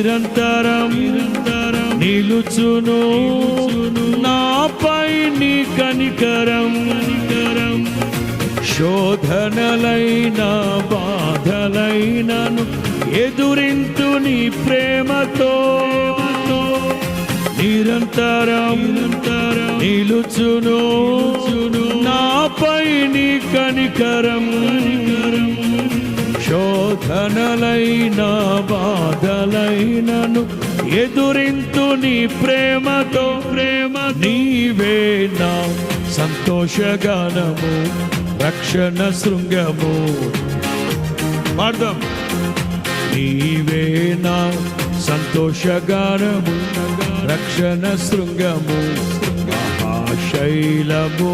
నిరంతరం నిలుచును నాపై నీ కనికరం. శోధనలైన బాధలైనను ఎదురింతు నీ ప్రేమతో. నిరంతరం నిలుచును నాపై నీ కనికరం. శోధనలైన బాధలైనను ఎదురింతు నీ ప్రేమతో. నీవే నా సంతోషగానము, రక్షణ శృంగము. పాడదాం. నీవే నా సంతోషగానము, రక్షణ శృంగము, మహాశైలము.